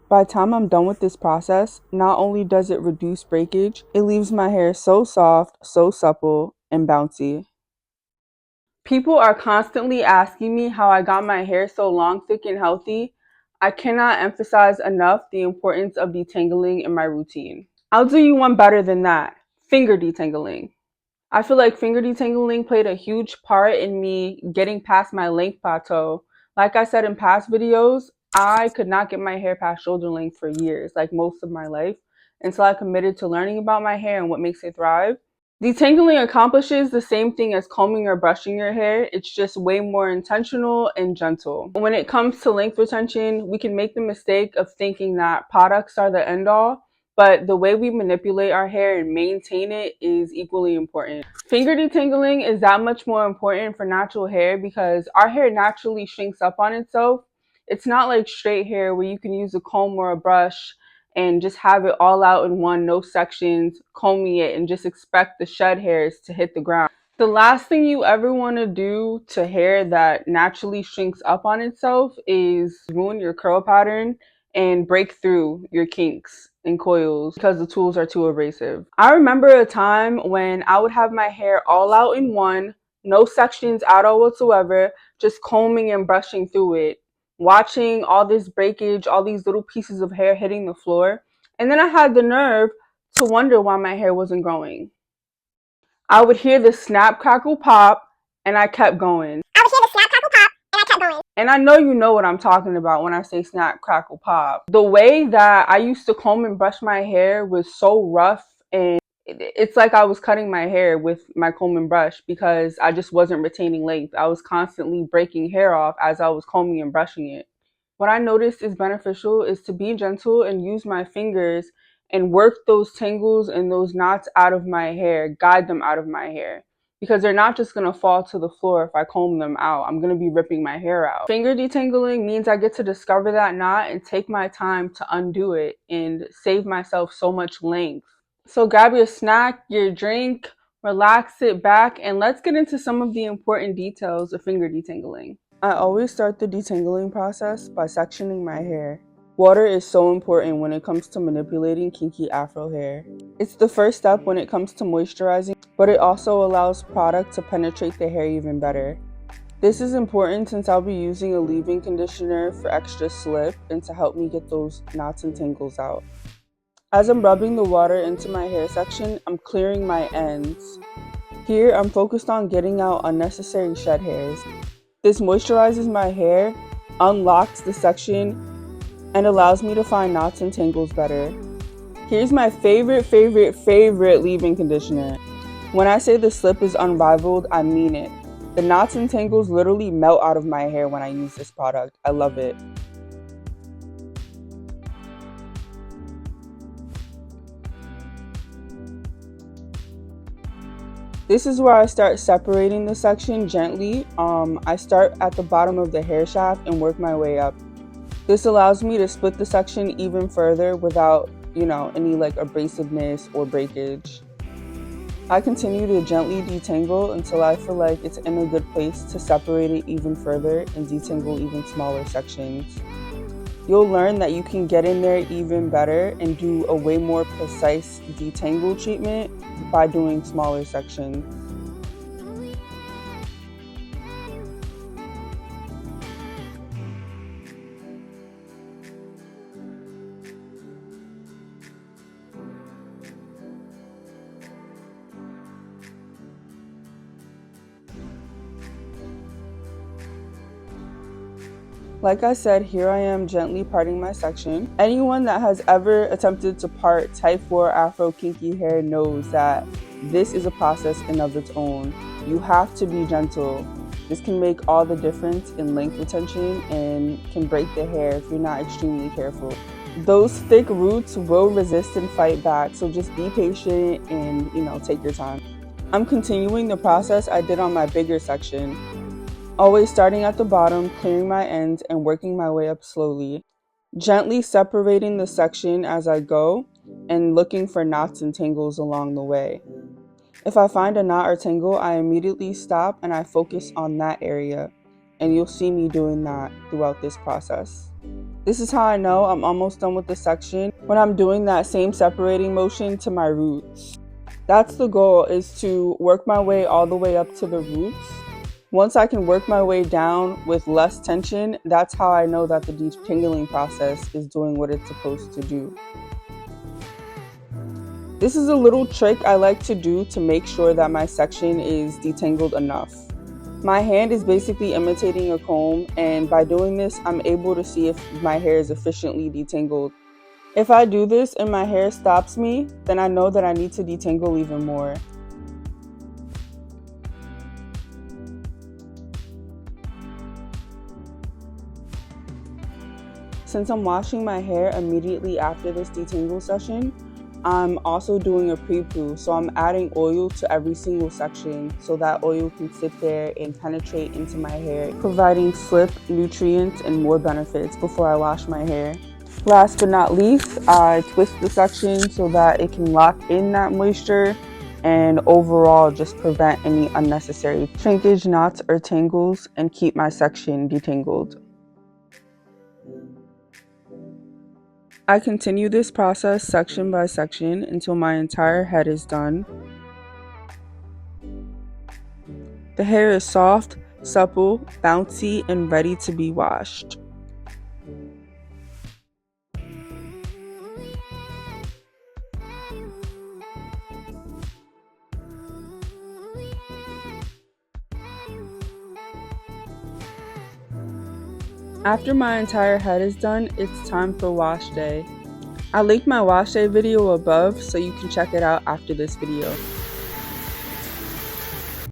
By the time I'm done with this process, not only does it reduce breakage, it leaves my hair so soft, so supple, and bouncy. People are constantly asking me how I got my hair so long, thick, and healthy. I cannot emphasize enough the importance of detangling in my routine. I'll do you one better than that. Finger detangling. I feel like finger detangling played a huge part in me getting past my length plateau. Like I said in past videos, I could not get my hair past shoulder length for years, like most of my life, until I committed to learning about my hair and what makes it thrive. Detangling accomplishes the same thing as combing or brushing your hair. It's just way more intentional and gentle. When it comes to length retention, we can make the mistake of thinking that products are the end all, but the way we manipulate our hair and maintain it is equally important. Finger detangling is that much more important for natural hair because our hair naturally shrinks up on itself. It's not like straight hair where you can use a comb or a brush and just have it all out in one, no sections, combing it, and just expect the shed hairs to hit the ground. The last thing you ever want to do to hair that naturally shrinks up on itself is ruin your curl pattern and break through your kinks and coils because the tools are too abrasive. I remember a time when I would have my hair all out in one, no sections at all whatsoever, just combing and brushing through it, watching all this breakage, all these little pieces of hair hitting the floor. And then I had the nerve to wonder why my hair wasn't growing. I would hear the snap, crackle, pop, and I kept going. And I know you know what I'm talking about when I say snap, crackle, pop. The way that I used to comb and brush my hair was so rough, and it's like I was cutting my hair with my comb and brush because I just wasn't retaining length. I was constantly breaking hair off as I was combing and brushing it. What I noticed is beneficial is to be gentle and use my fingers and work those tangles and those knots out of my hair, guide them out of my hair. Because they're not just going to fall to the floor if I comb them out. I'm going to be ripping my hair out. Finger detangling means I get to discover that knot and take my time to undo it and save myself so much length. So grab your snack, your drink, relax, sit back, and let's get into some of the important details of finger detangling. I always start the detangling process by sectioning my hair. Water is so important when it comes to manipulating kinky afro hair. It's the first step when it comes to moisturizing, but it also allows product to penetrate the hair even better. This is important since I'll be using a leave-in conditioner for extra slip and to help me get those knots and tangles out. As I'm rubbing the water into my hair section, I'm clearing my ends. Here, I'm focused on getting out unnecessary shed hairs. This moisturizes my hair, unlocks the section, and allows me to find knots and tangles better. Here's my favorite leave-in conditioner. When I say the slip is unrivaled, I mean it. The knots and tangles literally melt out of my hair when I use this product. I love it. This is where I start separating the section gently. I start at the bottom of the hair shaft and work my way up. This allows me to split the section even further without, any like abrasiveness or breakage. I continue to gently detangle until I feel like it's in a good place to separate it even further and detangle even smaller sections. You'll learn that you can get in there even better and do a way more precise detangle treatment by doing smaller sections. Like I said, here I am gently parting my section. Anyone that has ever attempted to part type 4 Afro kinky hair knows that this is a process in of its own. You have to be gentle. This can make all the difference in length retention and can break the hair if you're not extremely careful. Those thick roots will resist and fight back, so just be patient and, take your time. I'm continuing the process I did on my bigger section. Always starting at the bottom, clearing my ends, and working my way up slowly. Gently separating the section as I go, and looking for knots and tangles along the way. If I find a knot or tangle, I immediately stop and I focus on that area. And you'll see me doing that throughout this process. This is how I know I'm almost done with the section, when I'm doing that same separating motion to my roots. That's the goal, is to work my way all the way up to the roots. Once I can work my way down with less tension, that's how I know that the detangling process is doing what it's supposed to do. This is a little trick I like to do to make sure that my section is detangled enough. My hand is basically imitating a comb, and by doing this, I'm able to see if my hair is efficiently detangled. If I do this and my hair stops me, then I know that I need to detangle even more. Since I'm washing my hair immediately after this detangle session, I'm also doing a pre-poo, so I'm adding oil to every single section so that oil can sit there and penetrate into my hair, providing slip, nutrients, and more benefits before I wash my hair. Last but not least, I twist the section so that it can lock in that moisture and overall just prevent any unnecessary shrinkage, knots, or tangles and keep my section detangled. I continue this process section by section until my entire head is done. The hair is soft, supple, bouncy, and ready to be washed. After my entire head is done, it's time for wash day. I linked my wash day video above so you can check it out after this video.